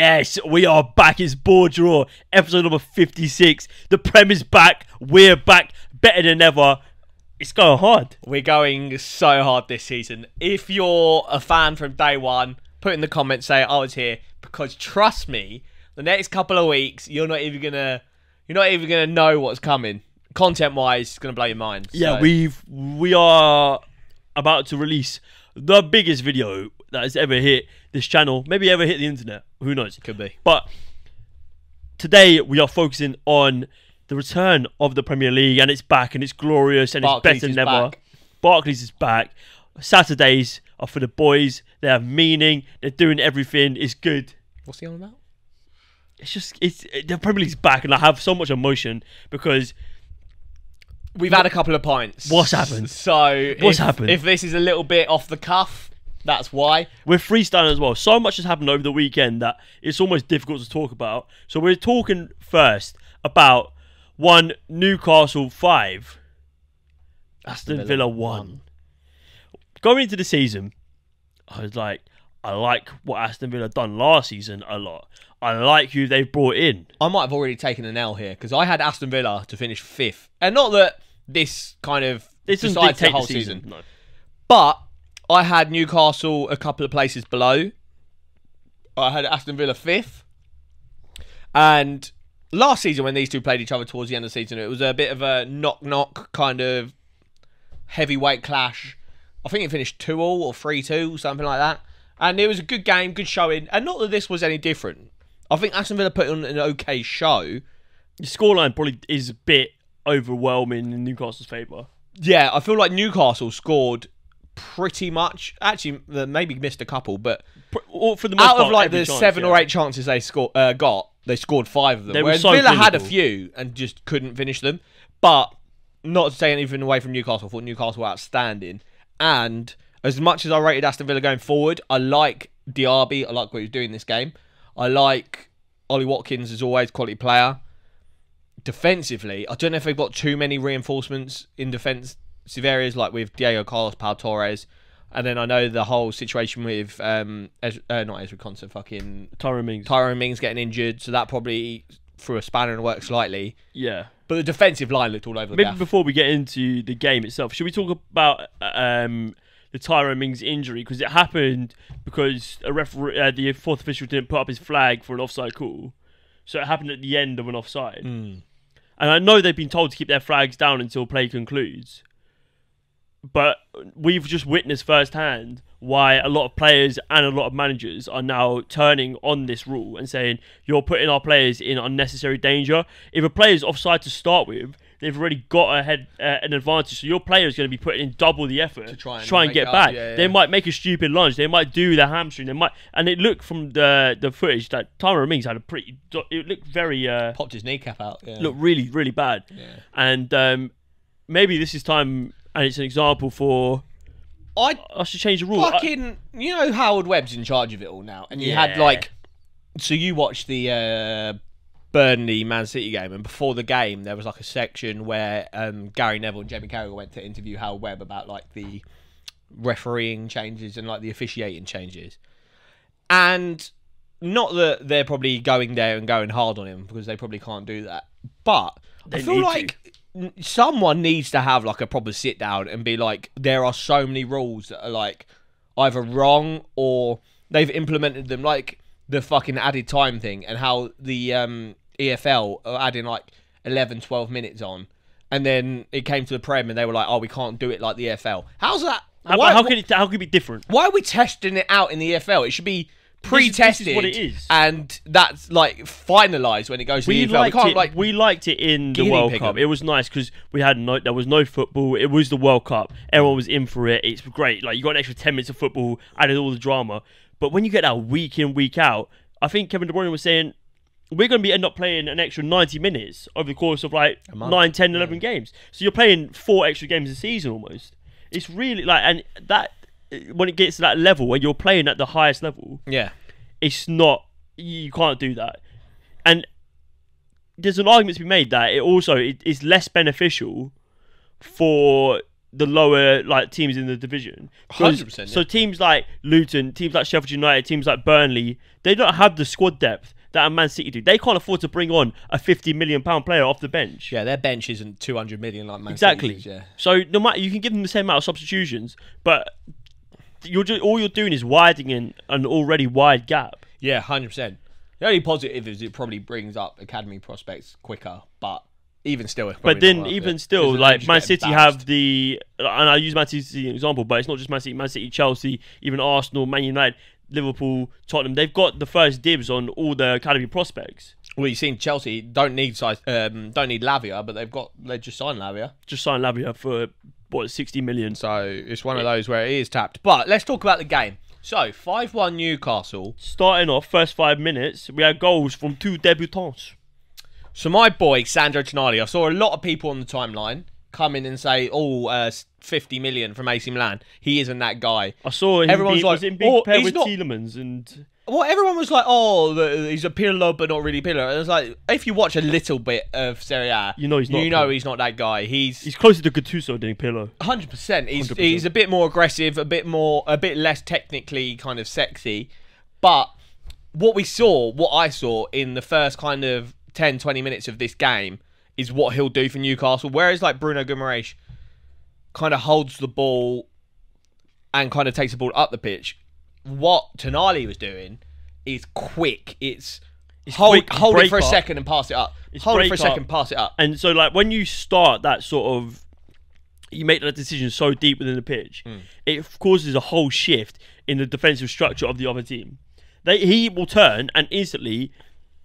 Yes, we are back. It's BoreDraw, episode number 56. The Prem is back. We're back, better than ever. It's going hard. We're going so hard this season. If you're a fan from day one, put in the comments, say I was here, because trust me, the next couple of weeks you're not even gonna know what's coming. Content wise, it's gonna blow your mind. Yeah, so. we are about to release the biggest video that has ever hit this channel, maybe ever hit the internet. Who knows? Could be. But today we are focusing on the return of the Premier League, and it's back, and it's glorious, and Barclays it's better is than ever. back. Barclays is back. Saturdays are for the boys. They have meaning. They're doing everything. It's good. What's he on about? The Premier League's back, and I have so much emotion because we've had a couple of pints. What's happened? So what's happened? If this is a little bit off the cuff, that's why. We're freestyling as well. So much has happened over the weekend that it's almost difficult to talk about. So we're talking first about Newcastle 5, Aston Villa 1. Going into the season, I like what Aston Villa done last season a lot. I like who they've brought in. I might have already taken an L here because I had Aston Villa to finish 5th. And not that this kind of decides the whole season. No. But I had Newcastle a couple of places below. I had Aston Villa 5th. And last season when these two played each other towards the end of the season, it was a bit of a knock-knock kind of heavyweight clash. I think it finished 2-2 or 3-2, something like that. And it was a good game, good showing. And not that this was any different. I think Aston Villa put on an okay show. The scoreline probably is a bit overwhelming in Newcastle's favour. Yeah, I feel like Newcastle scored pretty much. Actually, they maybe missed a couple, but for the most out part, of like the chance, 7 or 8 chances they got, they scored 5 of them. They were whereas so Villa had a clinical. few and just couldn't finish them. But not to take anything away from Newcastle, I thought Newcastle were outstanding. And as much as I rated Aston Villa going forward, I like Diaby. I like what he was doing in this game. I like Ollie Watkins as always, quality player. Defensively, I don't know if they've got too many reinforcements in defensive areas, like with Diego Carlos, Pau Torres. And then I know the whole situation with not Ezra Konsa, fucking Tyrone Mings getting injured, so that probably threw a spanner in the works slightly. Yeah. But the defensive line looked all over the Maybe gaff. before we get into the game itself, should we talk about the Tyrone Mings injury? Because it happened because a referee, the fourth official didn't put up his flag for an offside call. So it happened at the end of an offside. And I know they've been told to keep their flags down until play concludes. But we've just witnessed firsthand why a lot of players and a lot of managers are now turning on this rule and saying, you're putting our players in unnecessary danger. If a player's offside to start with, they've already got an advantage. So your player is going to be putting in double the effort to try and get back. Yeah. They might make a stupid lunge. They might do the hamstring. And it looked from the footage that Tyrone Mings had it looked very... popped his kneecap out. Yeah. Looked really, really bad. Yeah. And maybe this is time... And it's an example for us to change the rule. You know Howard Webb's in charge of it all now. And you had so you watched the Burnley Man City game, and before the game there was like a section where Gary Neville and Jamie Carragher went to interview Howard Webb about like the refereeing changes and like the officiating changes. And not that they're probably going there and going hard on him, because they probably can't do that. But I feel like someone needs to have like a proper sit down and be like, there are so many rules that are like either wrong or they've implemented them, like the fucking added time thing, and how the EFL are adding like 11, 12 minutes on, and then it came to the Prem and they were like, oh, we can't do it like the EFL. How's that? How can it be different? Why are we testing it out in the EFL? It should be pre-tested. This is what it is. And that's like finalised when it goes to the EFL. We liked it in the World Cup. It was nice because there was no football. It was the World Cup. Everyone was in for it. It's great. Like, you got an extra 10 minutes of football, added all the drama. But when you get that week in, week out, I think Kevin De Bruyne was saying, we're going to end up playing an extra 90 minutes over the course of like 9, 10, 11 games. So you're playing 4 extra games a season almost. It's really like, and that, when it gets to that level where you're playing at the highest level, it's not, you can't do that. And there's an argument to be made that it is less beneficial for the lower like teams in the division. 100%. So teams like Luton, teams like Sheffield United, teams like Burnley, they don't have the squad depth that a Man City do. They can't afford to bring on a £50 million player off the bench. Yeah, their bench isn't 200 million like Man Exactly. City's, yeah. So no matter, you can give them the same amount of substitutions, but all you're doing is widening an already wide gap. Yeah, 100%. The only positive is it probably brings up academy prospects quicker, but even still, it's but then even still, like Man City have and I use Man City as an example, but it's not just Man City. Man City, Chelsea, even Arsenal, Man United, Liverpool, Tottenham. They've got the first dibs on all the academy prospects. Well, you've seen Chelsea don't need Lavia, but they've just signed Lavia. Just signed Lavia for what, 60 million. So it's one of those where it is tapped. But let's talk about the game. So 5-1 Newcastle. Starting off, first 5 minutes, we had goals from 2 debutants. So my boy, Sandro Tonali, I saw a lot of people on the timeline come in and say, 50 million from AC Milan. He isn't that guy. I saw him was in big pair with Tielemans and... Well, everyone was like, he's a Pirlo, but not really Pirlo. And it's like, if you watch a little bit of Serie A, you know he's not that guy. He's closer to Gattuso than Pirlo. 100%. He's a bit more aggressive, a bit less technically kind of sexy. But what I saw in the first kind of 10, 20 minutes of this game is what he'll do for Newcastle. Whereas like Bruno Guimaraes kind of holds the ball and kind of takes the ball up the pitch, what Tonali was doing is quick. It's hold it for a second and pass it up. Hold it for a second, pass it up. And so like when you start that sort of, you make that decision so deep within the pitch, it causes a whole shift in the defensive structure of the other team. He will turn and instantly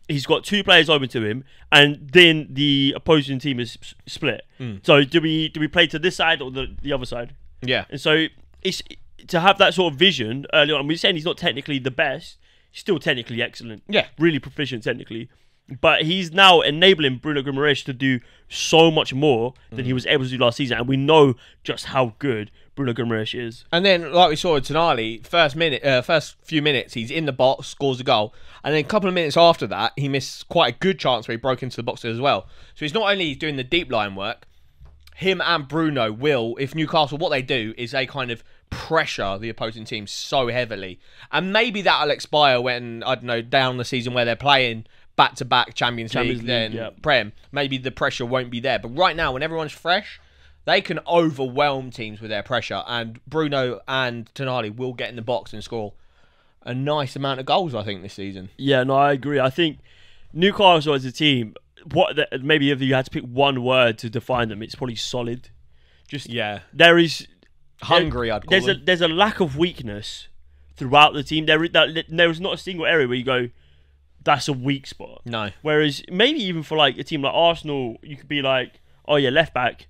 he's got 2 players open to him, and then the opposing team is split. So do we play to this side or the other side? Yeah. And so it's to have that sort of vision early on. We're saying he's not technically the best. He's still technically excellent. Yeah. Really proficient technically. But he's now enabling Bruno Guimaraes to do so much more than he was able to do last season. And we know just how good Bruno Guimaraes is. And then, like we saw with Tonali, first few minutes, he's in the box, scores a goal. And then a couple of minutes after that, he missed quite a good chance where he broke into the box as well. So he's not only doing the deep line work, him and Bruno will, if Newcastle, what they do is they kind of pressure the opposing team so heavily. And maybe that'll expire when, I don't know, down the season where they're playing back-to-back Champions League, then Prem. Maybe the pressure won't be there. But right now, when everyone's fresh, they can overwhelm teams with their pressure. And Bruno and Tonali will get in the box and score a nice amount of goals, I think, this season. Yeah, no, I agree. I think Newcastle as a team, maybe if you had to pick one word to define them, it's probably solid. There is hungry. I'd call them. There's a lack of weakness throughout the team. There is not a single area where you go, that's a weak spot. No. Whereas maybe even for like a team like Arsenal, you could be like, oh yeah, left back,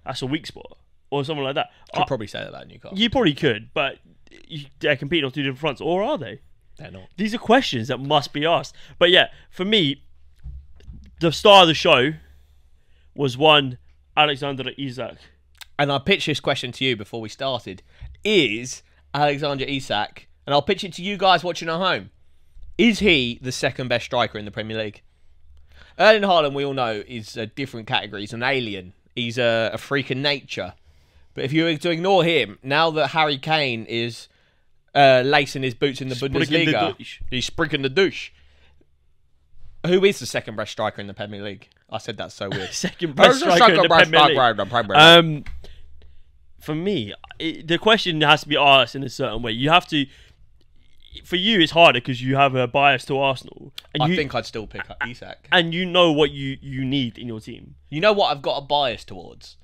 that's a weak spot, or something like that. Could probably say that about Newcastle. You probably could, but they're competing on 2 different fronts, or are they? They're not. These are questions that must be asked. But yeah, for me, the star of the show was one Alexander Isak. And I pitched this question to you before we started. Is Alexander Isak, and I'll pitch it to you guys watching at home, is he the second best striker in the Premier League? Erling Haaland, we all know, is a different category. He's an alien. He's a freak of nature. But if you were to ignore him, now that Harry Kane is lacing his boots in the Bundesliga, he's sprinkling the douche. Who is the second best striker in the Premier League? I said that's so weird. Second best striker in the Premier League. For me, the question has to be asked in a certain way. You have to. For you, it's harder because you have a bias to Arsenal. And I think I'd still pick up Isak. And you know what you need in your team. You know what I've got a bias towards?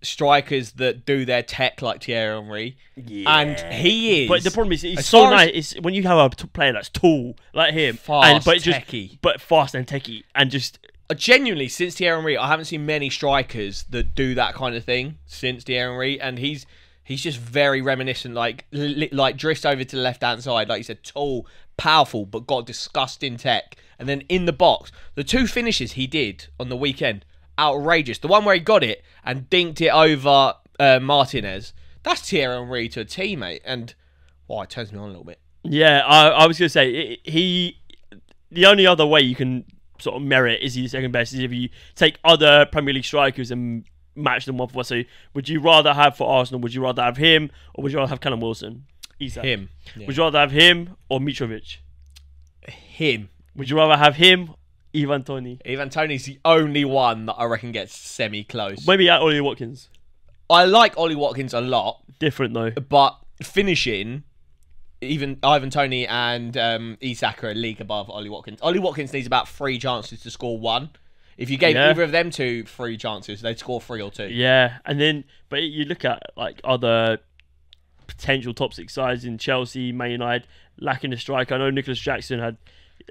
Strikers that do their tech like Thierry Henry. Yeah. And he is. But the problem is, it's so nice. It's when you have a player that's tall like him. Fast, techie. But fast and techie. And just... Genuinely, since Thierry Henry, I haven't seen many strikers that do that kind of thing since Thierry Henry. And he's just very reminiscent, like drifts over to the left-hand side. Like you said, tall, powerful, but got disgusting tech. And then in the box, the 2 finishes he did on the weekend, outrageous. The one where he got it and dinked it over Martinez, that's Thierry Henry to a teammate. And, it turns me on a little bit. Yeah, I was going to say, the only other way you can sort of merit is he the second best is if you take other Premier League strikers and match them one for one. So would you rather have for Arsenal? Would you rather have him or would you rather have Callum Wilson? ISAK. Him. Yeah. Would you rather have him or Mitrovic? Him. Would you rather have him? Ivan Toney. Ivan Toney's the only one that I reckon gets semi-close. Maybe Ollie Watkins. I like Ollie Watkins a lot. Different though. But finishing, even Ivan Toney and ISAK are a league above Ollie Watkins. Ollie Watkins needs about 3 chances to score 1. If you gave either of them 2 3 chances, they'd score 3 or 2. Yeah, and then but you look at like other potential top 6 sides in Chelsea, Man United, lacking a striker. I know Nicholas Jackson had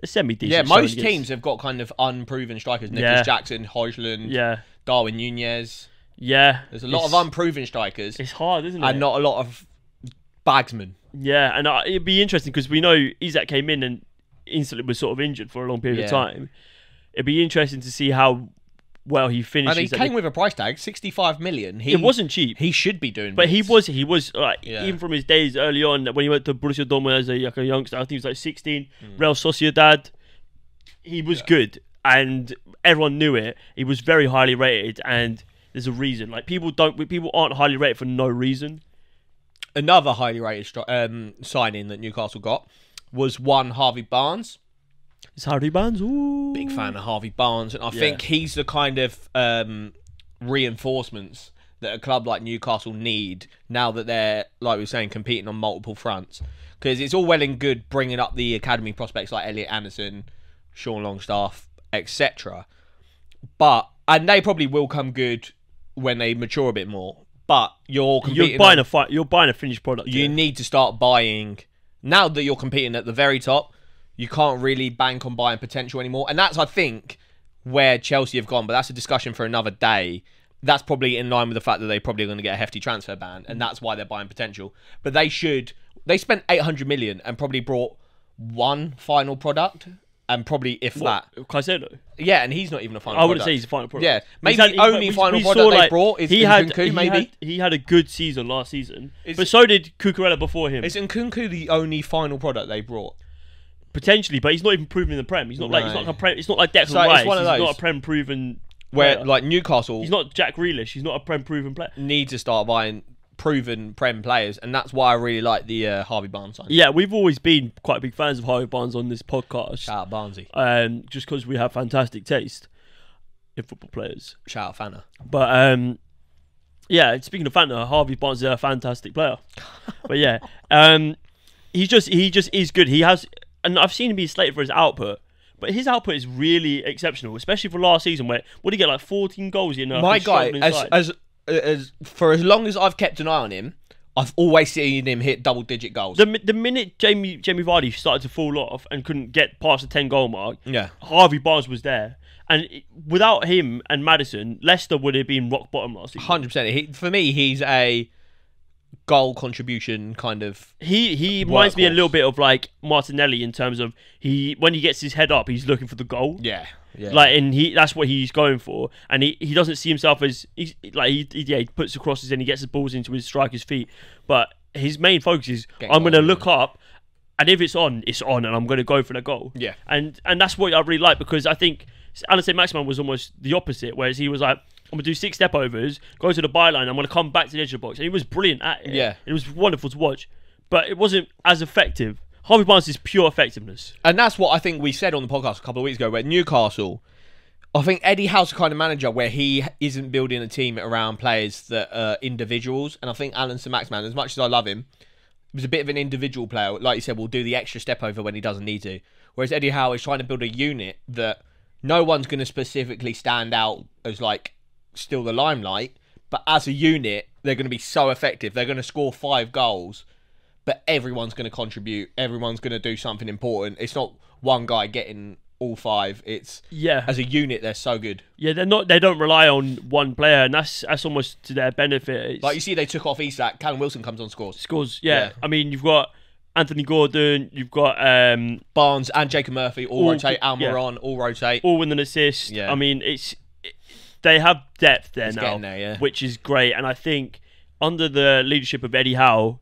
a semi-decent. Yeah, most teams have got kind of unproven strikers. Nicholas Jackson, Højlund, Darwin Núñez. Yeah, there's a lot of unproven strikers. It's hard, isn't it? And not a lot of bagsmen. Yeah, and it'd be interesting because we know ISAK came in and instantly was sort of injured for a long period of time. It'd be interesting to see how well he finishes. And he came with a price tag, 65 million. It wasn't cheap. He should be doing. But bits. he was like even from his days early on when he went to Borussia Dortmund as a youngster. I think he was like 16. Real Sociedad. He was good, and everyone knew it. He was very highly rated, and there's a reason. Like people aren't highly rated for no reason. Another highly rated signing that Newcastle got was Harvey Barnes. It's Harvey Barnes. Ooh. Big fan of Harvey Barnes, and I think he's the kind of reinforcements that a club like Newcastle need now that they're, like we were saying, competing on multiple fronts. Because it's all well and good bringing up the academy prospects like Elliot Anderson, Sean Longstaff, etc. And they probably will come good when they mature a bit more. But you're buying a finished product. You need to start buying now that you're competing at the very top. You can't really bank on buying potential anymore. And that's, I think, where Chelsea have gone. But that's a discussion for another day. That's probably in line with the fact that they're probably going to get a hefty transfer ban. And that's why they're buying potential. But they spent 800 million and probably brought one final product. And probably, if that. Caicedo? Yeah, and he's not even a final product. I wouldn't say he's a final product. Yeah, maybe the only final product they brought is Nkunku, maybe. He had a good season last season. But so did Cucurella before him. Is Nkunku the only final product they brought? Potentially, but he's not even proven in the Prem. He's not like it's not like Declan Rice. He's not a Prem proven where player. Like Newcastle. He's not Jack Grealish. He's not a Prem proven player. Need to start buying proven Prem players, and that's why I really like the Harvey Barnes sign. Yeah, we've always been quite big fans of Harvey Barnes on this podcast. Shout out Barnesy. Just because we have fantastic taste in football players. Shout out Fana. But yeah, speaking of Fana, Harvey Barnes is a fantastic player. But yeah, he just is good. He has. And I've seen him be slated for his output, but his output is really exceptional, especially for last season where what did he get, like 14 goals in my guy, as for as long as I've kept an eye on him, I've always seen him hit double-digit goals. The minute Jamie Vardy started to fall off and couldn't get past the 10-goal mark, Harvey Barnes was there. And without him and Maddison, Leicester would have been rock bottom last season. 100%. For me, he's a goal contribution kind of. He reminds me a little bit of like Martinelli in terms of when he gets his head up, he's looking for the goal. Yeah. Like, and that's what he's going for, and he doesn't see himself as he puts the crosses and he gets the balls into his striker's feet, but his main focus is I'm going to look up, and if it's on, and I'm going to go for the goal. Yeah, and that's what I really like, because I think Alan St-Maximin was almost the opposite, whereas he was like, I'm going to do 6 step overs, go to the byline, I'm going to come back to the edge of the box, and he was brilliant at it. Yeah, it was wonderful to watch, but it wasn't as effective. Harvey Barnes is pure effectiveness. And that's what I think we said on the podcast a couple of weeks ago, where Newcastle, I think Eddie Howe's the kind of manager where he isn't building a team around players that are individuals. And I think Alan St-Maximin, as much as I love him, was a bit of an individual player. Like you said, will do the extra step over when he doesn't need to. Whereas Eddie Howe is trying to build a unit that no one's going to specifically stand out as like still the limelight. But as a unit, they're going to be so effective. They're going to score 5 goals. But everyone's going to contribute. Everyone's going to do something important. It's not one guy getting all 5. It's as a unit, they're so good. Yeah, they don't rely on one player, and that's almost to their benefit. Like you see, they took off ISAK. Callum Wilson comes on, scores. Yeah. I mean, you've got Anthony Gordon, you've got Barnes and Jacob Murphy all rotate. Almiron all rotate, all with an assist. Yeah. I mean, they have depth there now, which is great. And I think under the leadership of Eddie Howe,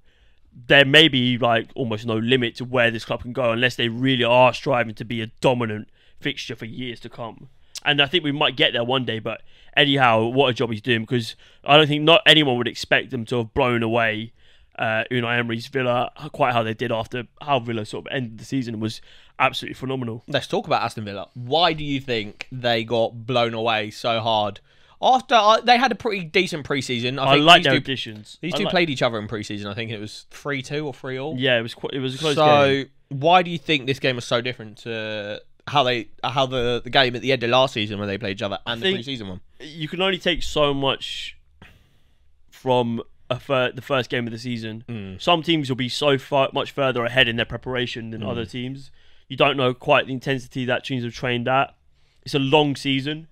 there may be like almost no limit to where this club can go unless they really are striving to be a dominant fixture for years to come. And I think we might get there one day, but anyhow, what a job he's doing, because I don't think not anyone would expect them to have blown away Unai Emery's Villa quite how they did after how Villa sort of ended the season was absolutely phenomenal. Let's talk about Aston Villa. Why do you think they got blown away so hard? After they had a pretty decent pre-season. I like their additions. These two played each other in pre-season. I think it was 3-2 or 3-3. Yeah, it was a close game. So why do you think this game was so different to how the game at the end of last season when they played each other and the pre-season one? You can only take so much from the first game of the season. Some teams will be much further ahead in their preparation than other teams. You don't know quite the intensity that teams have trained at. It's a long season.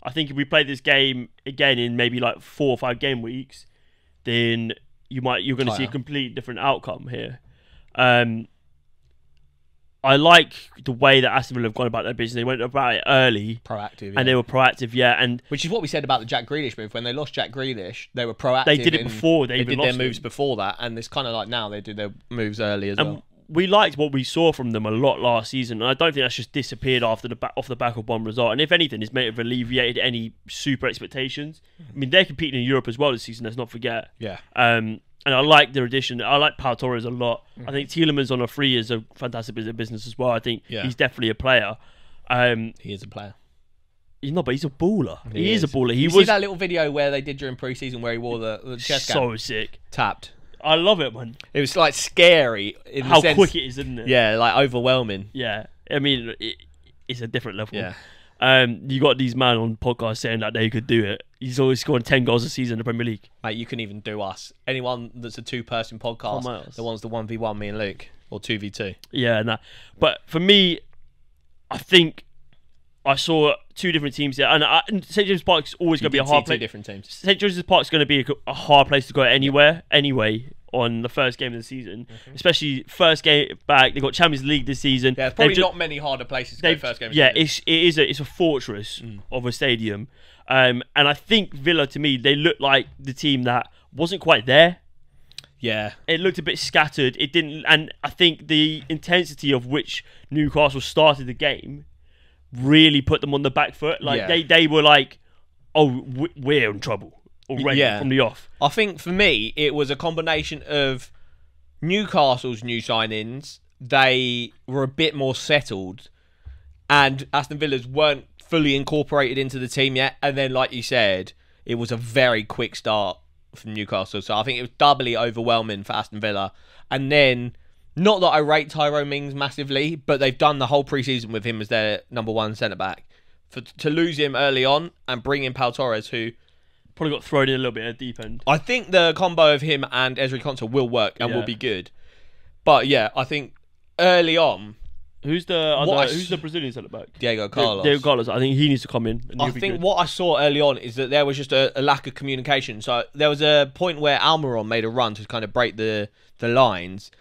I think if we play this game again in maybe like 4 or 5 game weeks, then you're going to see a completely different outcome here. I like the way that Aston Villa have gone about their business. They went about it early. Proactive. And they were proactive, and which is what we said about the Jack Grealish move. When they lost Jack Grealish, they were proactive. They did it before they did their moves before that, and it's kind of like now they do their moves early as well. We liked what we saw from them a lot last season, and I don't think that's just disappeared off the back of one result. And if anything, it's made it alleviated any super expectations. I mean, they're competing in Europe as well this season. Let's not forget. Yeah. And I like their addition. I like Pau Torres a lot. I think Tielemans on a free is a fantastic bit of business as well. I think he's definitely a player. He is a player. He's not, but he's a baller. He is a baller. You see that little video where they did during pre-season where he wore the chest so sick. Tapped. I love it, man. It was like scary in how the sense, quick it is, isn't it? Yeah, like overwhelming. Yeah, I mean, it's a different level. Yeah. You got these men on podcasts saying that they could do it. He's always scoring 10 goals a season in the Premier League. Mate, you can even do us. Anyone that's a 2-person podcast, the one's the 1v1, me and Luke, or 2v2. Yeah, nah. But for me, I think I saw 2 different teams there, and St James's Park's always going to be a hard place. 2 different teams. St James's Park's going to be a hard place to go anyway on the first game of the season, especially first game back. They got Champions League this season. Yeah, probably not many harder places to go first game. Yeah, it's a fortress of a stadium, and I think Villa, to me, they look like the team that wasn't quite there. Yeah, it looked a bit scattered. It didn't, and I think the intensity of which Newcastle started the game really put them on the back foot. Like they were like, oh, we're in trouble already from the off. I think for me, it was a combination of Newcastle's new signings. They were a bit more settled, and Aston Villa's weren't fully incorporated into the team yet. And then, like you said, it was a very quick start from Newcastle. So I think it was doubly overwhelming for Aston Villa. And then, not that I rate Tyrone Mings massively, but they've done the whole pre-season with him as their number 1 centre-back. To lose him early on and bring in Pau Torres, who probably got thrown in a little bit at the deep end. I think the combo of him and Ezri Konsa will work and will be good. But yeah, I think early on, who's the Brazilian centre back? Diego Carlos. Diego Carlos. I think he needs to come in. I think what I saw early on is that there was just a lack of communication. So there was a point where Almiron made a run to kind of break the lines,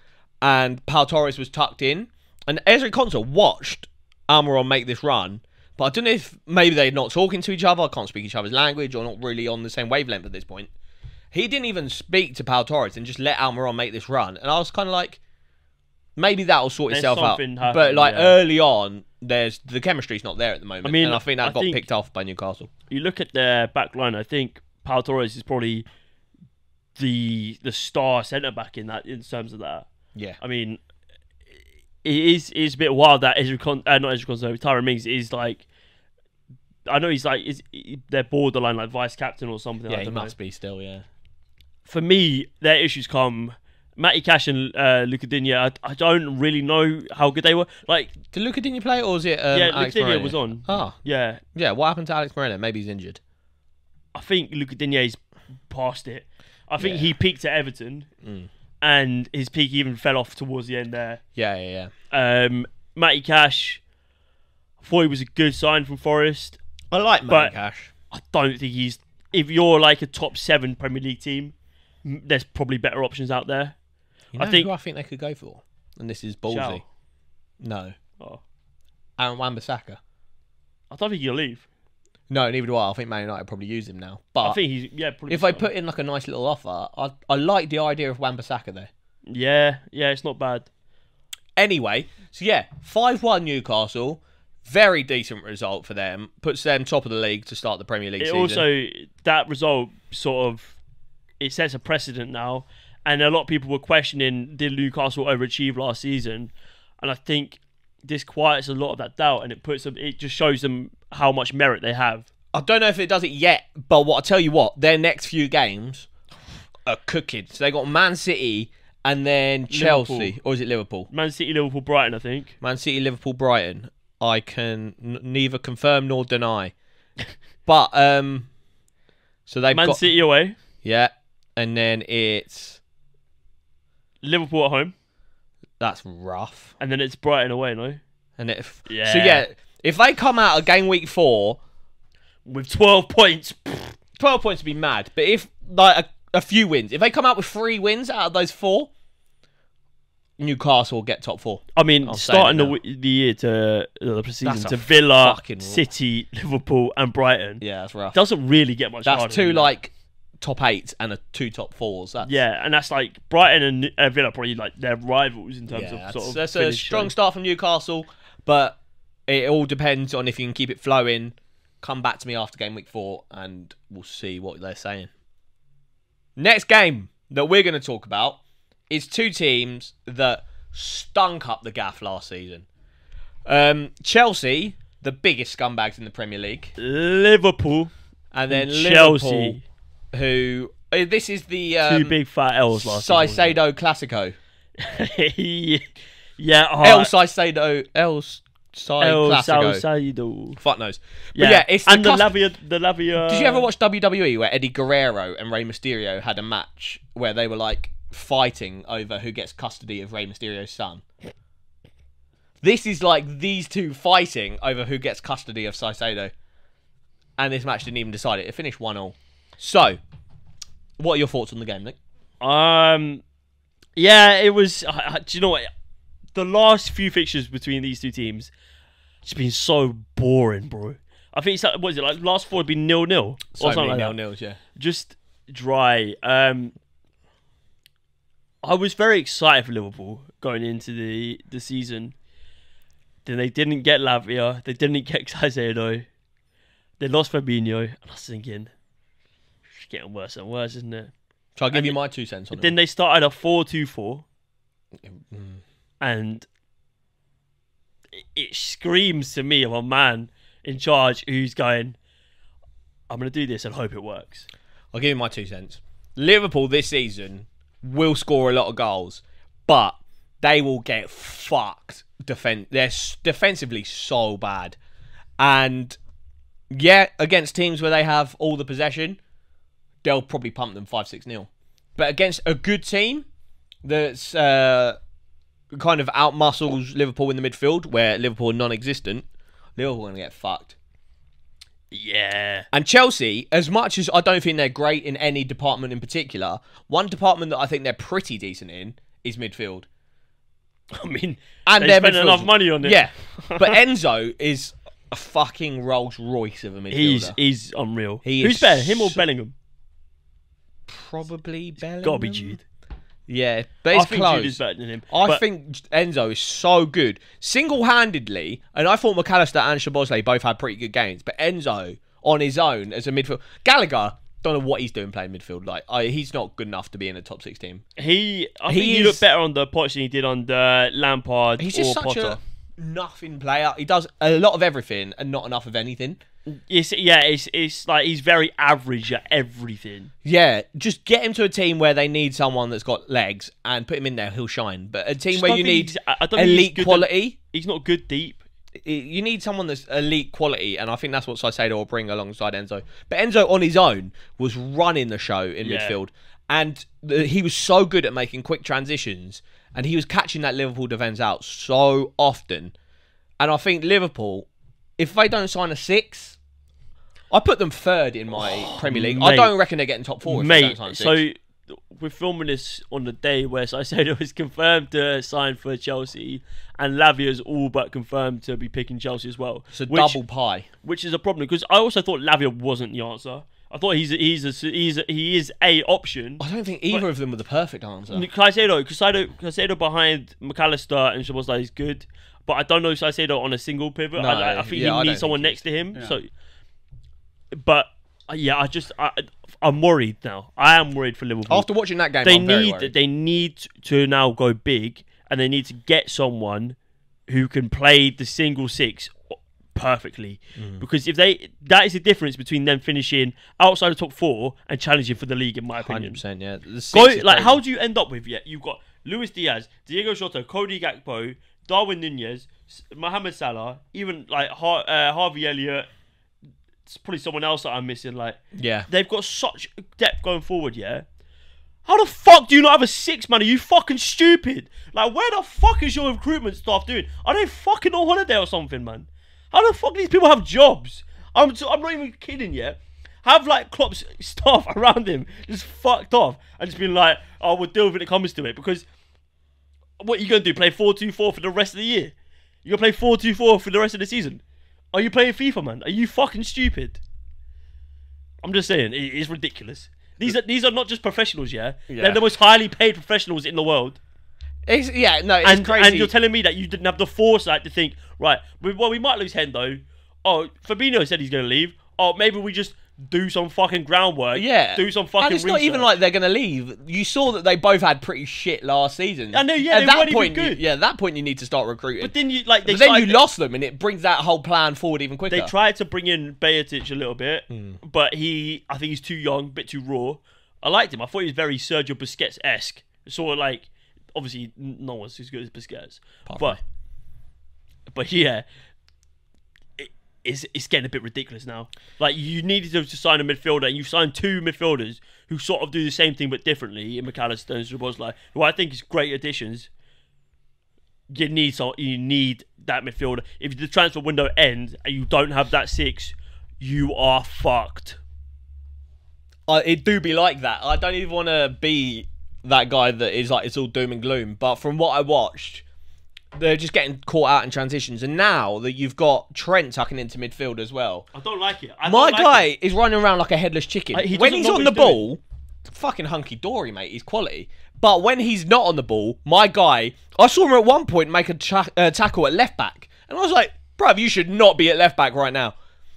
and Pau Torres was tucked in, and Ezri Konsa watched Almiron make this run. But I don't know if maybe they're not talking to each other, can't speak each other's language, or not really on the same wavelength at this point. He didn't even speak to Pau Torres and just let Almiron make this run. And I was kind of like, maybe that'll sort itself out. But like early on, the chemistry's not there at the moment. And I think that got picked off by Newcastle. You look at their back line, I think Pau Torres is probably the star centre-back in terms of that. Yeah. I mean, it is a bit wild that Tyrone Mings is like, I know he's like, they're borderline like vice captain or something. Yeah, he must be still, yeah. For me, their issues come, Matty Cash and Luca Digne, I don't really know how good they were. Like, did Luca Digne play, or was it Luca Digne was on. Oh. Yeah. Yeah, what happened to Alex Moreno? Maybe he's injured. I think Luca Digne's past it. I think he peaked at Everton. And his peak even fell off towards the end there. Yeah. Matty Cash, I thought he was a good sign from Forest. I like Matty Cash. I don't think he's... If you're like a top 7 Premier League team, there's probably better options out there. You know who I think they could go for? And this is ballsy. Shao. No. Oh. Aaron Wan-Bissaka. I don't think he'll leave. No, neither do I. I think Man United probably use him now. But I think he's probably if they put in like a nice little offer, I like the idea of Wan-Bissaka there. Yeah, it's not bad. Anyway, so yeah, 5-1 Newcastle. Very decent result for them. Puts them top of the league to start the Premier League season. Also, that result it sets a precedent now. And a lot of people were questioning, did Newcastle overachieve last season? And I think this quiets a lot of that doubt, and it just shows them how much merit they have. I don't know if it does it yet, but I tell you what, their next few games are cooking. So they got Man City and then Chelsea, Liverpool. or is it Liverpool? Man City, Liverpool, Brighton, I think. Man City, Liverpool, Brighton. I can neither confirm nor deny. But so they've Man got City away, yeah, and then it's Liverpool at home, that's rough, and then it's Brighton away, no? and Yeah. So yeah, if they come out of game week 4 With 12 points. 12 points would be mad. But if like a few wins, if they come out with 3 wins out of those 4, Newcastle will get top 4. I mean, I'll say starting that the year to the season That's to a Villa, fucking- City, Liverpool, and Brighton. Yeah, that's rough. Doesn't really get much harder That's 2 than that. like top 8s and 2 top 4s. That's, Yeah, and that's like Brighton and Villa probably like their rivals in terms yeah, of sort of. that's a finish strong strength. start from Newcastle, but it all depends on if you can keep it flowing. Come back to me after game week 4 and we'll see what they're saying. Next game that we're going to talk about is 2 teams that stunk up the gaff last season. Chelsea, the biggest scumbags in the Premier League, Liverpool and then Chelsea. Liverpool, who this is the 2 big fat L's last season. Saicedo Classico. Yeah, El Saicedo, El El Classico. Salcedo. Fuck knows. But yeah, it's and the cusp- Lavia. Did you ever watch WWE where Eddie Guerrero and Rey Mysterio had a match where they were like fighting over who gets custody of Rey Mysterio's son? This is like these 2 fighting over who gets custody of Saicedo. And this match didn't even decide it. It finished 1-1. So, what are your thoughts on the game, Nick? Yeah, it was. Do you know what? The last few fixtures between these 2 teams, it's been so boring, bro. I think it's like, what is it like? Last 4 would be 0-0 So or something many like that. 0-0s, yeah. Just dry. I was very excited for Liverpool going into the season. Then they didn't get Lavia. They didn't get Caicedo. They lost Fabinho. And I was thinking, it's getting worse and worse, isn't it? So I'll give you my 2 cents on Then they started a 4-2-4. it. And it screams to me of a man in charge who's going, I'm going to do this and hope it works. I'll give you my 2 cents. Liverpool this season will score a lot of goals, but they will get fucked. They're defensively so bad. And yeah, against teams where they have all the possession, they'll probably pump them 5-6-0. But against a good team that's kind of out-muscles Liverpool in the midfield, where Liverpool are non-existent, Liverpool are going to get fucked. Yeah. And Chelsea, as much as I don't think they're great in any department in particular, one department that I think they're pretty decent in is midfield. I mean, And they their spent midfield- enough money on it. Yeah, but Enzo is a fucking Rolls Royce of a midfielder. He's unreal. He Who's is better, him or so- Bellingham? Probably Bellingham. Gotta be Jude. Yeah, but I it's think close. Jude is better than him. I but think Enzo is so good. Single-handedly, and I thought McAllister and Szoboszlai both had pretty good games, but Enzo, on his own, as a midfield... Gallagher, don't know what he's doing playing midfield. Like, he's not good enough to be in a top 6 team. I think he is- looked better on the Poch than he did on the Lampard He's or just such Potter. a nothing player. He does a lot of everything and not enough of anything. It's like he's very average at everything. Yeah, just get him to a team where they need someone that's got legs and put him in there, he'll shine. But a team Just where don't you think need he's- I don't think he's elite good quality... He's not good deep. You need someone that's elite quality, and I think that's what Saicedo will bring alongside Enzo. But Enzo, on his own, was running the show in midfield. And he was so good at making quick transitions, and he was catching that Liverpool defence out so often. And I think Liverpool, if they don't sign a 6, I put them 3rd in my Premier League. I mate. don't reckon they're getting top 4 if they don't sign a 6. So we're filming this on the day where Saicedo was confirmed to sign for Chelsea, and Lavia's all but confirmed to be picking Chelsea as well. It's a double pie. Which is a problem, because I also thought Lavia wasn't the answer. I thought he is a option. I don't think either of them were the perfect answer. Caicedo behind McAllister and Szoboszlai is good, but I don't know Caicedo on a single pivot. No, I think he needs someone next to him. Yeah. So, but yeah, I'm worried now. I am worried for Liverpool. After watching that game, they need to now go big, and they need to get someone who can play the single six perfectly. Because that is the difference between them finishing outside the top 4 and challenging for the league, in my opinion. 100%, yeah. How do you end up with? Yeah, you've got Luis Diaz, Diego Jota, Cody Gakpo, Darwin Nunez, Mohamed Salah, even like Harvey Elliott. It's probably someone else that I'm missing. Like, yeah, they've got such depth going forward. Yeah, how the fuck do you not have a 6-man? Are you fucking stupid? Like, where the fuck is your recruitment staff doing? Are they fucking on holiday or something, man? How the fuck do these people have jobs? I'm not even kidding. Yeah, have like Klopp's staff around him just fucked off and just been like, oh, we'll deal with it when it comes to it. Because what are you gonna do? Play 4-2-4 for the rest of the year? You gonna play 4-2-4 for the rest of the season? Are you playing FIFA, man? Are you fucking stupid? I'm just saying, it is ridiculous. These are not just professionals, yeah? They're the most highly paid professionals in the world. It's crazy. And you're telling me that you didn't have the foresight to think, right, well, we might lose Hendo. Oh, Fabinho said he's going to leave. Oh, maybe we just do some fucking groundwork. Yeah. Do some fucking And it's not even like they're going to leave. You saw that they both had pretty shit last season. I know, yeah, they weren't even good. At that point you need to start recruiting. But then you lost them, and it brings that whole plan forward even quicker. They tried to bring in Bejatic a little bit, but I think he's too young, a bit too raw. I liked him. I thought he was very Sergio Busquets-esque. Sort of like, obviously, no one's as good as Busquets. But yeah, it's getting a bit ridiculous now. Like, you needed to sign a midfielder, and you've signed 2 midfielders who sort of do the same thing but differently in McAllister and Szoboszlai, who I think is great additions. You need that midfielder. If the transfer window ends and you don't have that 6, you are fucked. It do be like that. I don't even want to be that guy that is like, it's all doom and gloom. But from what I watched, they're just getting caught out in transitions. And now that you've got Trent tucking into midfield as well. I don't like it. My guy is running around like a headless chicken. When he's on the ball, fucking hunky-dory, mate. He's quality. But when he's not on the ball, my guy, I saw him at one point make a tackle at left back. And I was like, bruv, you should not be at left back right now.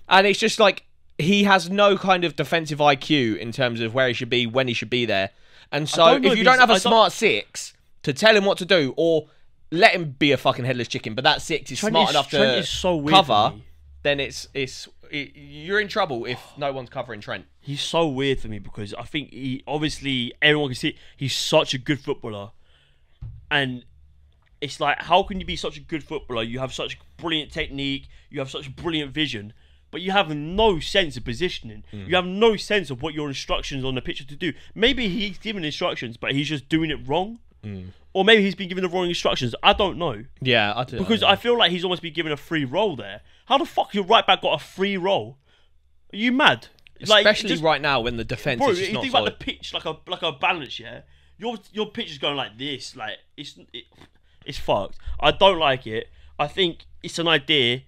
And it's just like, he has no kind of defensive IQ in terms of where he should be, when he should be there. And so if you don't have a smart 6 to tell him what to do, or let him be a fucking headless chicken, but that 6 is smart enough to cover, then you're in trouble if no one's covering Trent. He's so weird for me because I think obviously everyone can see he's such a good footballer. And it's like, how can you be such a good footballer? You have such brilliant technique, you have such brilliant vision, but you have no sense of positioning. You have no sense of what your instructions on the pitch are to do. Maybe he's given instructions, but he's just doing it wrong. Or maybe he's been given the wrong instructions. I don't know. Yeah, I do. Because I feel like he's almost been given a free role there. How the fuck your right back got a free role? Are you mad? Especially right now when the defense is just not solid. You think about the pitch like a balance, yeah? Your pitch is going like this. Like, it's fucked. I don't like it. I think it's an idea.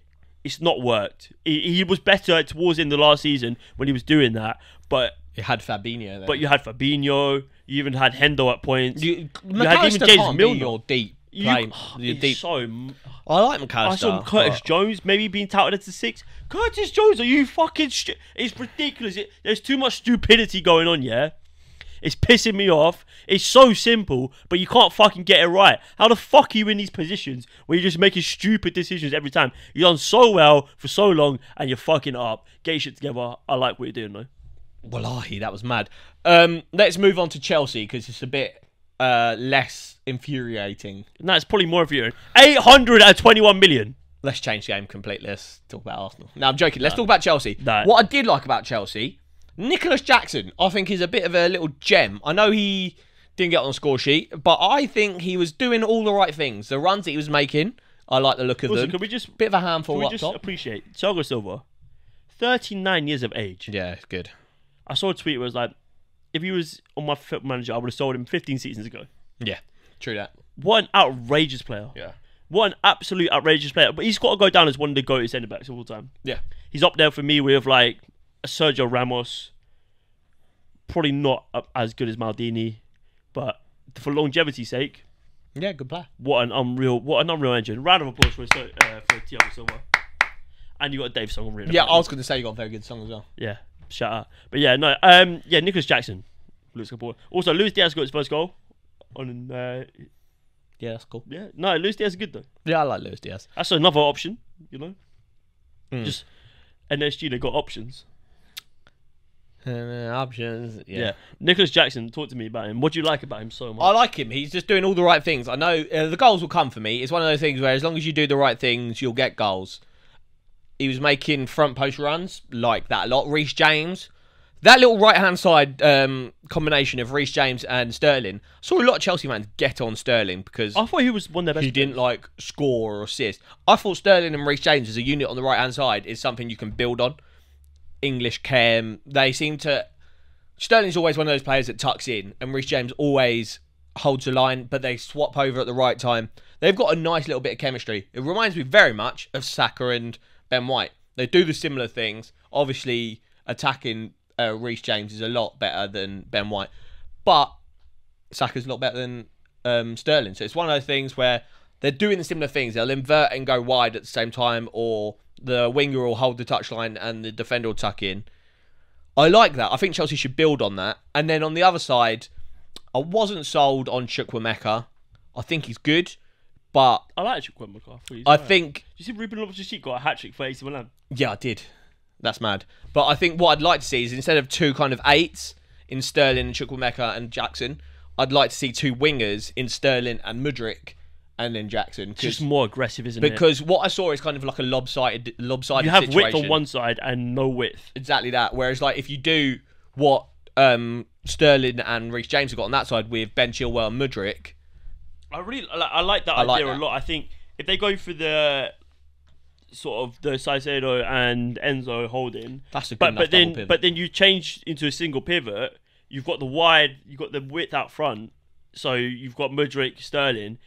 It's not worked. He was better towards the end of the last season when he was doing that, but you had Fabinho there. But you had Fabinho. You even had Hendo at points. You had even James Milner. Your deep play. I like McAllister. I saw Curtis Jones maybe being touted as the 6. Curtis Jones, are you fucking It's ridiculous. There's too much stupidity going on, yeah? It's pissing me off. It's so simple, but you can't fucking get it right. How the fuck are you in these positions where you're just making stupid decisions every time? You've done so well for so long, and you're fucking up. Get your shit together. I like what you're doing, though. Wallahi, that was mad. Let's move on to Chelsea, because it's a bit less infuriating. No, it's probably more infuriating. 821 million. Let's change the game completely. Let's talk about Arsenal. No, I'm joking. Let's talk about Chelsea. No. What I did like about Chelsea, Nicholas Jackson, I think, is a bit of a little gem. I know he didn't get on the score sheet, but I think he was doing all the right things. The runs that he was making, I like the look of them. Can we just bit of a handful up top. Can we just appreciate Thiago Silva, 39 years of age. Yeah, good. I saw a tweet where it was like, if he was on my football manager, I would have sold him 15 seasons ago. Yeah, true that. What an outrageous player. Yeah. What an absolute outrageous player. But he's got to go down as one of the GOAT centre-backs of all time. Yeah. He's up there for me with like a Sergio Ramos, probably not as good as Maldini, but for longevity's sake, yeah, good player. What an unreal engine. Round of applause for Thiago Silva. And you got a Dave song written. Yeah, I was going to say you got a very good song as well. Yeah, shout out. But yeah, no, Nicholas Jackson looks good. Also, Luis Diaz got his first goal on. Yeah, that's cool. Yeah, no, Luis Diaz is good though. Yeah, I like Luis Diaz. That's another option, you know. Just NSG, they got options. Options. Yeah. Nicholas Jackson, talk to me about him. What do you like about him so much? I like him. He's just doing all the right things. I know the goals will come for me. It's one of those things where as long as you do the right things, you'll get goals. He was making front post runs like that a lot. Reece James, that little right hand side combination of Reece James and Sterling. I saw a lot of Chelsea fans get on Sterling because I thought he was one of their best. He didn't like score or assist. I thought Sterling and Reece James as a unit on the right hand side is something you can build on. English chem, they seem to. Sterling's always one of those players that tucks in, and Reece James always holds the line, but they swap over at the right time. They've got a nice little bit of chemistry. It reminds me very much of Saka and Ben White. They do the similar things. Obviously, attacking Reece James is a lot better than Ben White, but Saka's a lot better than Sterling. So it's one of those things where they're doing the similar things. They'll invert and go wide at the same time, or the winger will hold the touchline and the defender will tuck in. I like that. I think Chelsea should build on that. And then on the other side, I wasn't sold on Chukwuemeka. I think he's good, but I like Chukwuemeka. I think. You see, Ruben Loftus-Cheek got a hat trick for AC Milan. Yeah, I did. That's mad. But I think what I'd like to see is instead of two kind of eights in Sterling and Chukwuemeka and Jackson, I'd like to see two wingers in Sterling and Mudryk. And then Jackson. It's just more aggressive, isn't it? Because what I saw is kind of like a lopsided you have situation. width on one side and no width. Exactly that. Whereas, like, if you do what Sterling and Reece James have got on that side with Ben Chilwell and Mudryk, I like that idea a lot. I think if they go for the sort of the Caicedo and Enzo holding, that's a good enough double pivot. But then you change into a single pivot. You've got the wide, you've got the width out front. So you've got Mudryk, Sterling.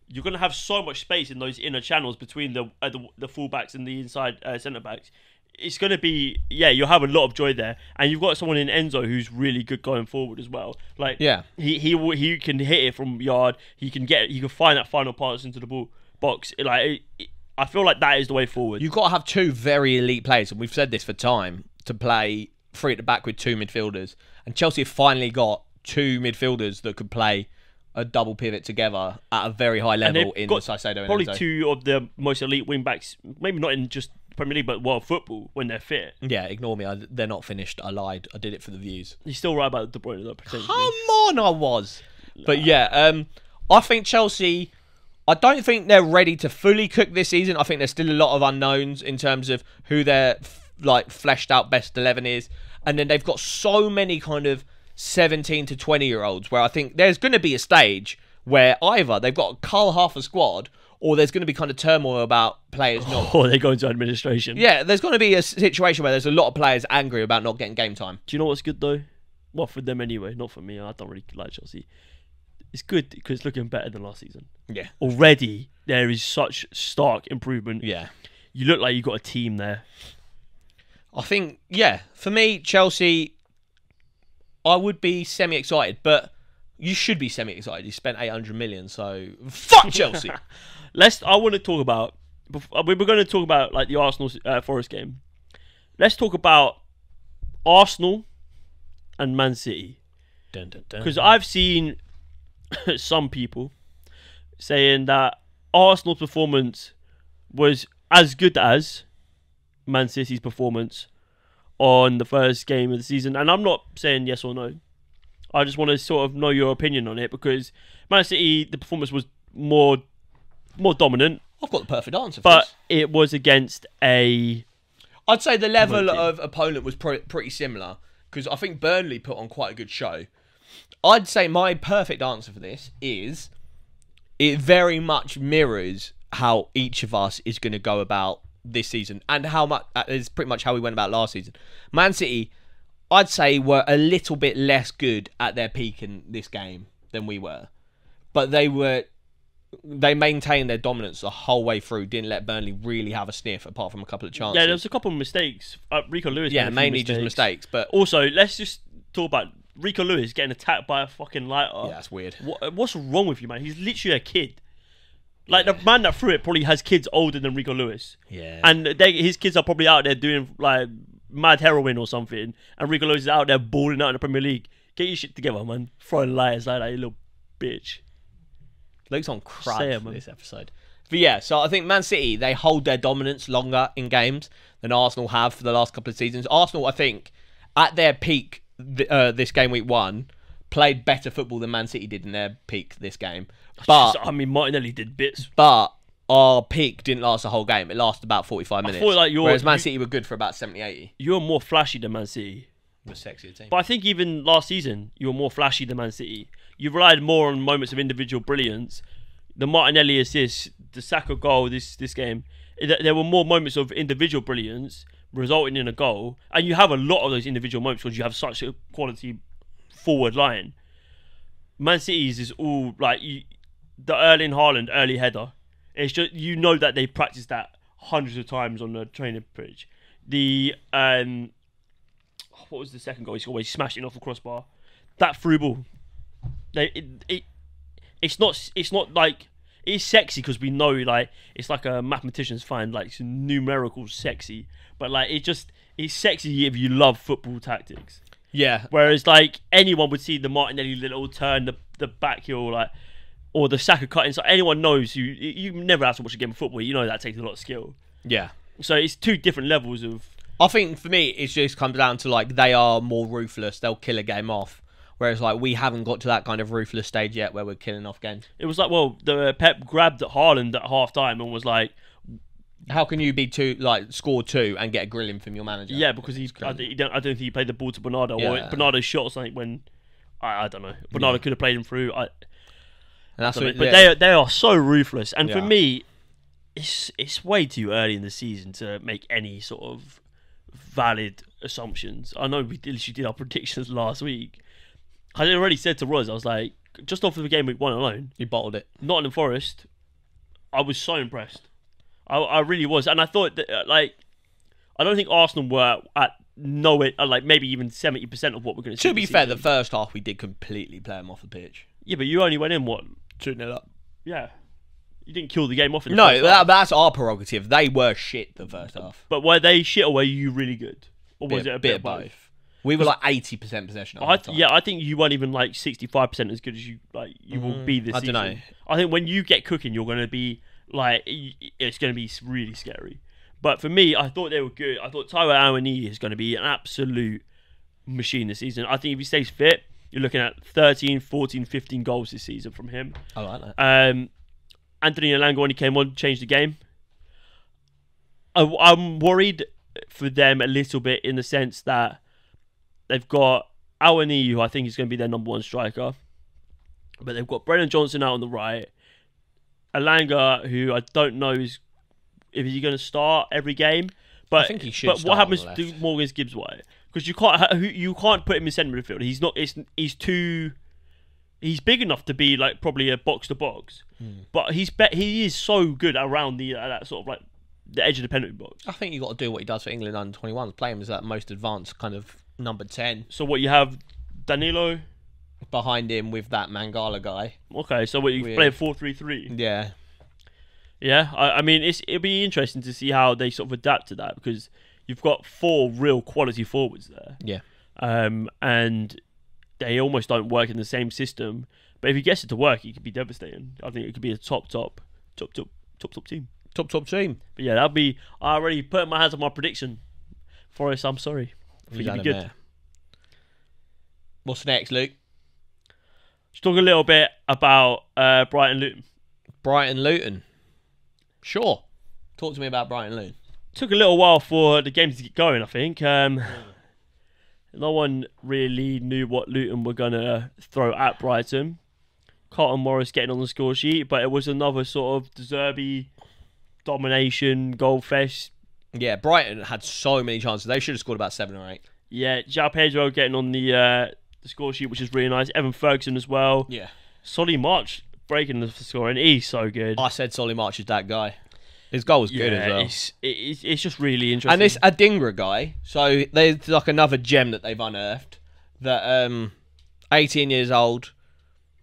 You're going to have so much space in those inner channels between the fullbacks and the inside centre backs. It's going to be, you'll have a lot of joy there, and you've got someone in Enzo who's really good going forward as well. Like, he can hit it from yard. He can find that final pass into the box. I feel like that is the way forward. You've got to have two very elite players, and we've said this for time, to play three at the back with two midfielders. And Chelsea have finally got two midfielders that could play a double pivot together at a very high level in Caicedo and probably Enzo. Two of the most elite wing backs, maybe not in just Premier League, but world football when they're fit. Yeah, ignore me. They're not finished. I lied. I did it for the views. You're still right about De Bruyne, though, potentially. Come on, I was. But yeah, I think Chelsea. I don't think they're ready to fully cook this season. I think there's still a lot of unknowns in terms of who their fleshed out best 11 is, and then they've got so many kind of 17 to 20-year-olds where I think there's going to be a stage where either they've got to cull half a squad or there's going to be kind of turmoil about players not... Or they go into administration. Yeah, there's going to be a situation where there's a lot of players angry about not getting game time. Do you know what's good, though? Well, for them anyway, not for me. I don't really like Chelsea. It's good because it's looking better than last season. Yeah. Already, there is such stark improvement. Yeah. You look like you've got a team there. I think, for me, Chelsea... I would be semi-excited, but you should be semi-excited. You spent 800 million, so fuck Chelsea. I want to talk about... We were going to talk about like the Arsenal Forest game. Let's talk about Arsenal and Man City. Because I've seen some people saying that Arsenal's performance was as good as Man City's performance on the first game of the season, and I'm not saying yes or no. I just want to sort of know your opinion on it because Man City, the performance was more dominant. I've got the perfect answer for but this. It was against I'd say the level of opponent was pretty similar because I think Burnley put on quite a good show. I'd say my perfect answer for this is it very much mirrors how each of us is going to go about this season and how much is pretty much how we went about last season. Man City, I'd say, were a little bit less good at their peak in this game than we were, but they maintained their dominance the whole way through. Didn't let Burnley really have a sniff apart from a couple of chances. Yeah, there was a couple of mistakes. Rico Lewis. Yeah, mainly just mistakes. But also, let's just talk about Rico Lewis getting attacked by a fucking lighter. Yeah, that's weird. What's wrong with you, man? He's literally a kid. Like, the man that threw it probably has kids older than Rico Lewis. Yeah. And his kids are probably out there doing, like, mad heroin or something. And Rico Lewis is out there balling out in the Premier League. Get your shit together, man. Throwing liars like that, you little bitch. Luke's on crack Say it, for man. this episode. But yeah, so I think Man City, they hold their dominance longer in games than Arsenal have for the last couple of seasons. Arsenal, I think, at their peak this game week 1, played better football than Man City did in their peak this game. But I mean, Martinelli did bits. But our peak didn't last the whole game. It lasted about 45 minutes. thought, like, whereas Man City were good for about 70, 80. You're more flashy than Man City. The sexier team. But I think even last season, you were more flashy than Man City. You relied more on moments of individual brilliance. The Martinelli assist, the Saka goal this game, there were more moments of individual brilliance resulting in a goal. And you have a lot of those individual moments because you have such a quality forward line. Man City's is all like the Erling Haaland early header. It's just, you know that they practiced that hundreds of times on the training pitch. The what was the second goal? He always smashed it off the crossbar. That through ball. It's not like, it's sexy because we know, like, it's like a mathematician's find, like, some numerical sexy, but like it's sexy if you love football tactics. Yeah. Whereas, like, anyone would see the Martinelli little turn, the back heel, like, or the Saka cut inside. Anyone knows you never have to watch a game of football. You know that takes a lot of skill. Yeah. So it's two different levels of. I think for me, it just comes down to, like, they are more ruthless. They'll kill a game off. Whereas, like, we haven't got to that kind of ruthless stage yet where we're killing off games. It was like, well, the Pep grabbed at Haaland at half time and was like, how can you be score 2 and get a grilling from your manager? yeah, because I don't think he played the ball to Bernardo, or Bernardo shot or something when I don't know. Bernardo could have played him through. And that's but they are so ruthless, and for me, it's way too early in the season to make any sort of valid assumptions. I know we literally did our predictions last week. I already said to Roz, I was like, just off of the game week 1 alone, You bottled it. Nottingham Forest, I was so impressed. I really was, and I thought that, like, I don't think Arsenal were at like maybe even 70% of what we're going to see. To be fair, the first half we did completely play them off the pitch. Yeah, but you only went in, what? 2-0 up. Yeah. You didn't kill the game off in the first No, half. that's our prerogative. They were shit the first half. But were they shit or were you really good? Or was it a bit of both? We were like 80% possession. I think you weren't even like 65% as good as you will be this season. I don't know. I think when you get cooking, you're going to be like, it's going to be really scary. But for me, I thought they were good. I thought Taiwo Awoniyi is going to be an absolute machine this season. I think if he stays fit, you're looking at 13, 14, 15 goals this season from him. I like that. Anthony Elanga, when he came on, changed the game. I'm worried for them a little bit in the sense that they've got Awoniyi, who I think is going to be their number 1 striker. But they've got Brennan Johnson out on the right. Elanga, who I don't know if he's going to start every game. But I think he should. But what happens to Morgan Gibbs White? Because you can't put him in centre midfield. He's not. He's too. He's big enough to be like probably a box to box, but he is so good around the that sort of like the edge of the penalty box. I think you got to do what he does for England under 21. Play him as that most advanced kind of number 10. So what you have, Danilo behind him with that Mangala guy. Okay, so what you play a 4-3-3? Yeah. Yeah, I mean it'll be interesting to see how they sort of adapt to that because you've got 4 real quality forwards there. Yeah. And they almost don't work in the same system. But if he gets it to work, he could be devastating. I think it could be a top team. Top team. But yeah, that'll be. I already put my hands on my prediction. Forrest, I'm sorry. I think it'll be good. What's next, Luke? Let's talk a little bit about Brighton Luton. Brighton Luton. Sure. Talk to me about Brighton Luton. Took a little while for the game to get going, I think. No one really knew what Luton were going to throw at Brighton. Carlton Morris getting on the score sheet, but it was another sort of De Zerbi domination, goal fest. Yeah, Brighton had so many chances. They should have scored about 7 or 8. Yeah, João Pedro getting on the score sheet, which is really nice. Evan Ferguson as well. Yeah. Solly March breaking the score, and he's so good. I said Solly March is that guy. His goal was good as well. It's just really interesting. And this Adingra guy, so there's like another gem that they've unearthed that 18 years old,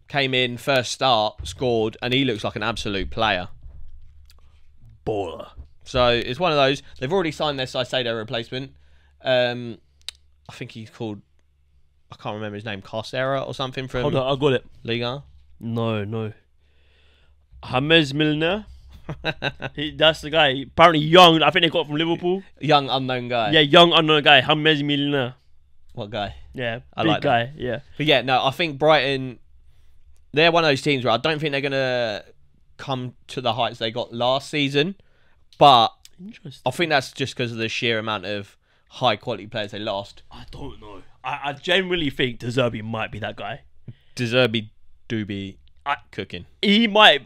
came in, first start, scored, and he looks like an absolute player. Baller. So it's one of those. They've already signed their Caicedo replacement. I think he's called, I can't remember his name, Carcera or something from Hold on, I got it. Liga. No. James Milner. That's the guy. Apparently young. I think they got it from Liverpool. Young unknown guy. Yeah, young unknown guy. James Milner. What guy? Yeah, I big like guy. Yeah. But yeah, no, I think Brighton, they're one of those teams where I don't think they're going to come to the heights they got last season. But Interesting. I think that's just because of the sheer amount of high quality players they lost. I don't know. I genuinely think De Zerbi might be that guy. De Zerbi do be cooking. We might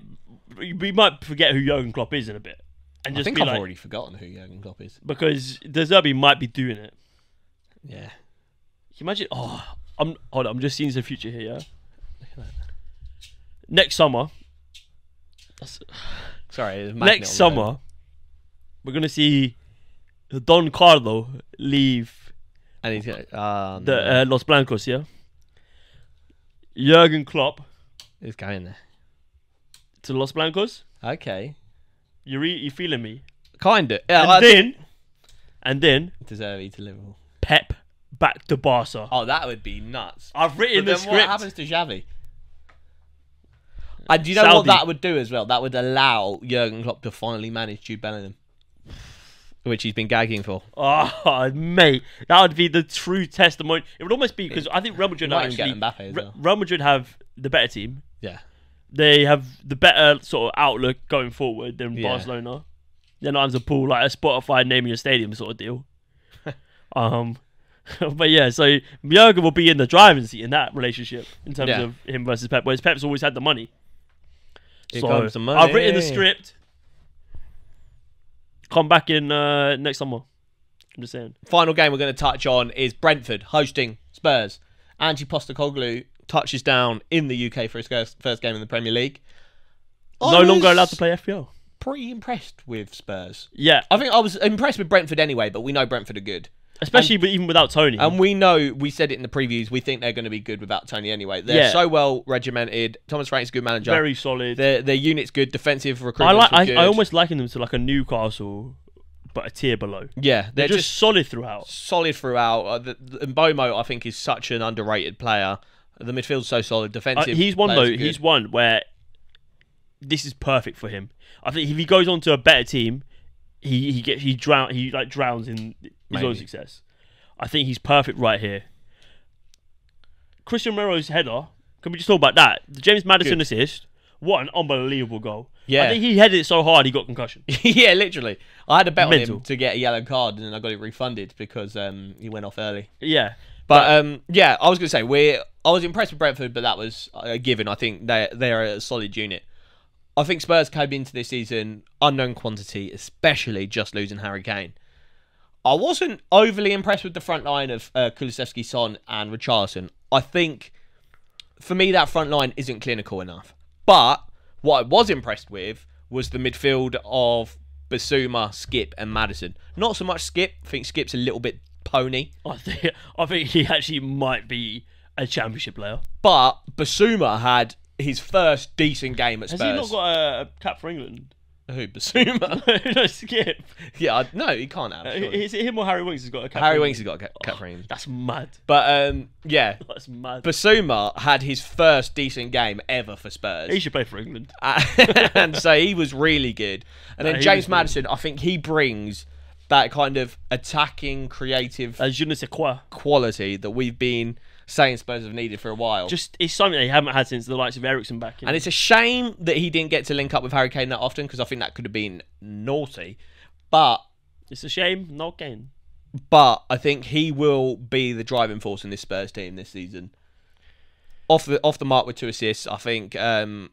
forget who Jurgen Klopp is in a bit, and I just think be I've like, already forgotten who Jurgen Klopp is. because De Zerbi might be doing it. Yeah. Can you imagine? Oh, hold on. I'm just seeing the future here. Yeah. Next summer. Sorry. Next summer, we're gonna see Don Carlo leave and he's going the Los Blancos. Yeah. Jurgen Klopp he's going there. to Los Blancos. Okay. You feeling me? Kind of. And then De Zerbi to Liverpool. Pep back to Barca. Oh, that would be nuts. I've written But the then what script. happens to Xavi? And do you know what Saudi. that would do as well? That would allow Jurgen Klopp to finally manage Jude Bellingham, which he's been gagging for. Oh, mate, that would be the true testimony. It would almost be, because I think Real Madrid Might even actually, get Mbappe as well. Real Madrid have the better team. Yeah. They have the better sort of outlook going forward than Yeah. Barcelona. They're not having to pull like a Spotify naming your stadium sort of deal. But yeah, so Jurgen will be in the driving seat in that relationship in terms of him versus Pep. Whereas Pep's always had the money. Here So comes the money. I've written the script. Come back in next summer. I'm just saying. Final game we're going to touch on is Brentford hosting Spurs. Ange Postecoglou touches down in the UK for his first game in the Premier League. No longer allowed to play FPL. Pretty impressed with Spurs. Yeah, I think I was impressed with Brentford anyway, but we know Brentford are good. especially even without Tony. And we know, we said it in the previews, we think they're going to be good without Tony anyway. They're so well regimented. Thomas Frank's a good manager. Very solid. Their unit's good. Defensive recruitment. I almost liken them to like a Newcastle, but a tier below. Yeah, They're just solid throughout. Solid throughout. Mbomo, I think, is such an underrated player. The midfield's so solid. Defensive. He's one though. He's one where this is perfect for him. I think if he goes on to a better team, he drowns in his own success. I think he's perfect right here. Christian Romero's header. Can we just talk about that? The James Maddison assist. What an unbelievable goal. Yeah. I think he headed it so hard he got concussion. Yeah, literally. I had a bet on Mental. him to get a yellow card, and then I got it refunded because he went off early. Yeah. But yeah, I was going to say I was impressed with Brentford, but that was a given. I think they're a solid unit. I think Spurs came into this season unknown quantity, especially just losing Harry Kane. I wasn't overly impressed with the front line of Kulusevski, Son, and Richarlison. I think for me that front line isn't clinical enough. But what I was impressed with was the midfield of Basuma, Skip, and Maddison. Not so much Skip. I think Skip's a little bit pony. I think he actually might be a championship player. But Basuma had his first decent game at Spurs. Has he not got a cap for England? Who, Basuma? No, Skip. Yeah, no, he can't have. Surely. Is it him or Harry Winks has got a cap? Harry for Winks has England? got a cap for England. That's mad. But yeah, That's mad. Basuma had his first decent game ever for Spurs. He should play for England. And so he was really good. And then he James was Maddison, I think he brings that kind of attacking, creative Je ne sais quoi. quality that we've been saying Spurs have needed for a while. Just it's something they haven't had since the likes of Eriksen back in. And it's a shame that he didn't get to link up with Harry Kane that often, because I think that could have been naughty. But It's a shame, not Kane. But I think he will be the driving force in this Spurs team this season. Off the mark with 2 assists, I think. I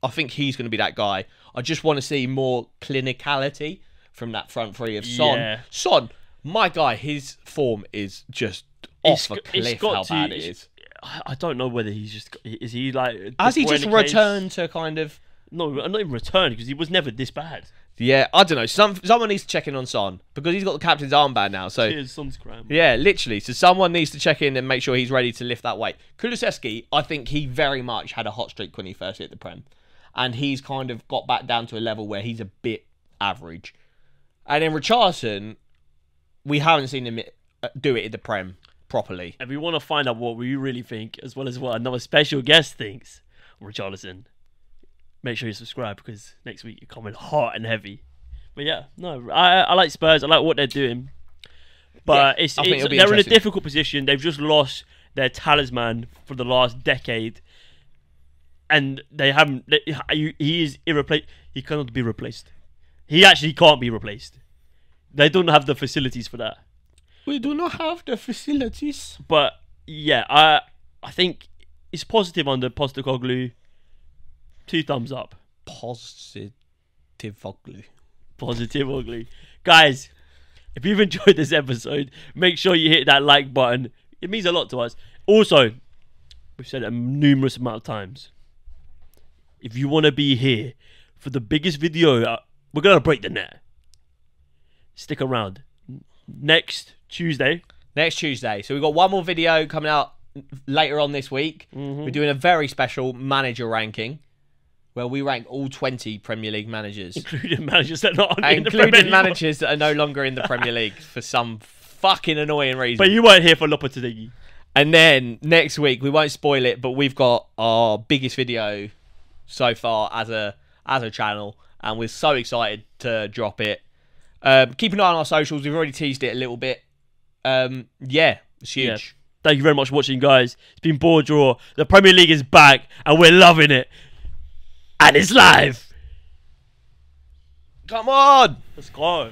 think he's going to be that guy. I just want to see more clinicality from that front three of Son. Yeah. Son, my guy, his form is just off a cliff. How bad it is. I don't know whether he's just is he like Has he just returned? returned to kind of? No, not even returned, because he was never this bad. Yeah, I don't know. Someone needs to check in on Son because he's got the captain's armband now. So Cheers, Son's cram. yeah, literally. So someone needs to check in and make sure he's ready to lift that weight. Kulusevski, I think he very much had a hot streak when he first hit the Prem, and he's kind of got back down to a level where he's a bit average. And then Richarlison, we haven't seen him do it in the Prem properly. And we want to find out what we really think, as well as what another special guest thinks of Richarlison. Make sure you subscribe because next week you're coming hot and heavy. But yeah, no, I like Spurs. I like what they're doing. But Yeah, they're in a difficult position. They've just lost their talisman for the last decade. And they haven't... He is irreplaceable. He cannot be replaced. He actually can't be replaced. They don't have the facilities for that. We do not have the facilities. But yeah, I think it's positive under Postecoglou. 2 thumbs up. Positive ugly. Positive ugly. Guys, if you've enjoyed this episode, make sure you hit that like button. It means a lot to us. Also, we've said it a numerous amount of times. If you want to be here for the biggest video, we're going to break the net. Stick around. Next Tuesday. So we've got one more video coming out later on this week. We're doing a very special manager ranking where we rank all 20 Premier League managers. Including managers that are not in the Premier Including League. managers that are no longer in the Premier League for some fucking annoying reason. But you weren't here for Lopetegui. And then next week, we won't spoil it, but we've got our biggest video so far as a channel. And we're so excited to drop it. Keep an eye on our socials. We've already teased it a little bit. Yeah, it's huge. Yeah. Thank you very much for watching, guys. It's been BoreDraw. The Premier League is back, and we're loving it. And it's live. Come on! Let's go.